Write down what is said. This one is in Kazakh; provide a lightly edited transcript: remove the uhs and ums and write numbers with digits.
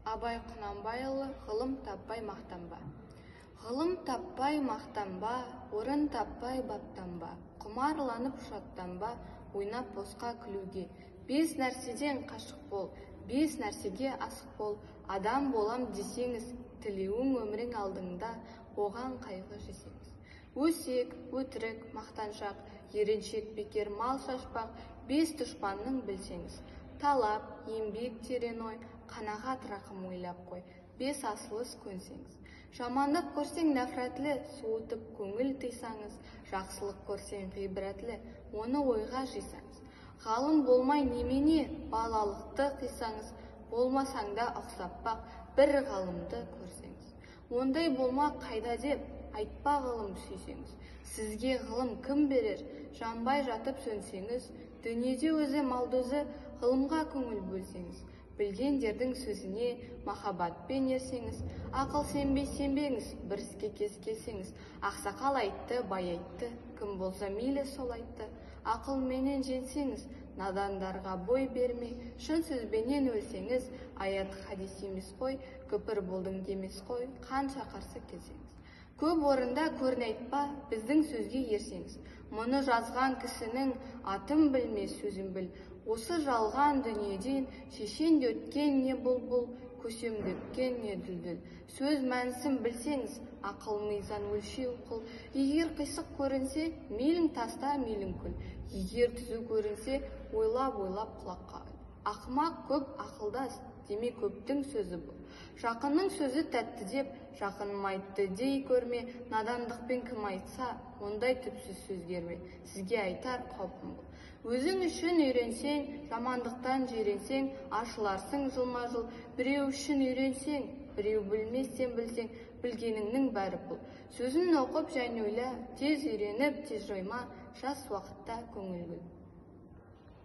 Абай Құнанбайұлы, ғылым таппай мақтанба. Ғылым таппай мақтанба, орын таппай баптанба, құмарланып шаттанба, ойнап босқа күлуге. 5 нәрседен қашық бол, 5 нәрсеге асық бол. Адам болам десеңіз, тілеуің өмірің алдыңда, оған қайғы жесеңіз. Өсек, өтірік, мақтаншақ, ереншек, бекер, мал шашпақ, 5 дұшпанның білсеңіз. Талап, еңбек, терең ой, қанағат, рақым ойлап қой. 5 асылыс көнсеңіз. Жамандық көрсең нәфрәтлі, суытып көңіл тыйсаңыз, жақсылық көрсең ғибратлы, оны ойға жисаңыз. Ғалым болмай немене, балалықты қисаңыз, болмасаңда ұқсаппақ, бір ғалымды көрсеңіз. Ондай болма қайда деп, айтпа ғылым сүйсеңіз. Сізге ғылым кім берер, жанбай жатып сөнсеңіз, дүниеде өзі малдозы, ғылымға көңіл бөлсеңіз. Білгендердің сөзіне махаббатпен ерсеңіз, ақыл сенбей сенбеңіз, бір іске келсеңіз. Ақсақал айтты, бай айтты, кім болса мейлі сол айтты. Ақылменен женсеңіз, надандарға бой бермей, шын сөзбенен өлсеңіз, аят хадис емес қой, күпір болдың демес қой, қанша қарсы келсеңіз. Көп орында көрін айтпа, біздің сөзге ерсеңіз. Мұны жазған кісінің атын білме, сөзін біл. Осы жалған дүниеден шешен өткен не бұлбұл, көсемді өткен не дүлдүл. Сөз мәнісін білсеңіз, ақыл мизан өлшеу қыл. Егер қисық көрінсе, мейлің таста, мейлің күл. Егер түзу көрінсе, ойлап-ойлап құлаққа үл. Ақымақ көп ақылдас, деме көптің сөзі бұл. Жақынның сөзі тәтті деп, жақыным айтты дей көрме, надандықпен кім айтса, ондай түпсіз сөз керме. Сізге айтар қаупім бұл. Өзің үшін үйренсең, жамандықтан жиренсең, ашыларсың жылма-жыл. Біреу үшін үйренсең, біреу білместен білсең, білгеніңнің бәрі бұл. Сөзін оқып және ойла, тез үйреніп, тез жойма, жас уақытта көңіл бөл.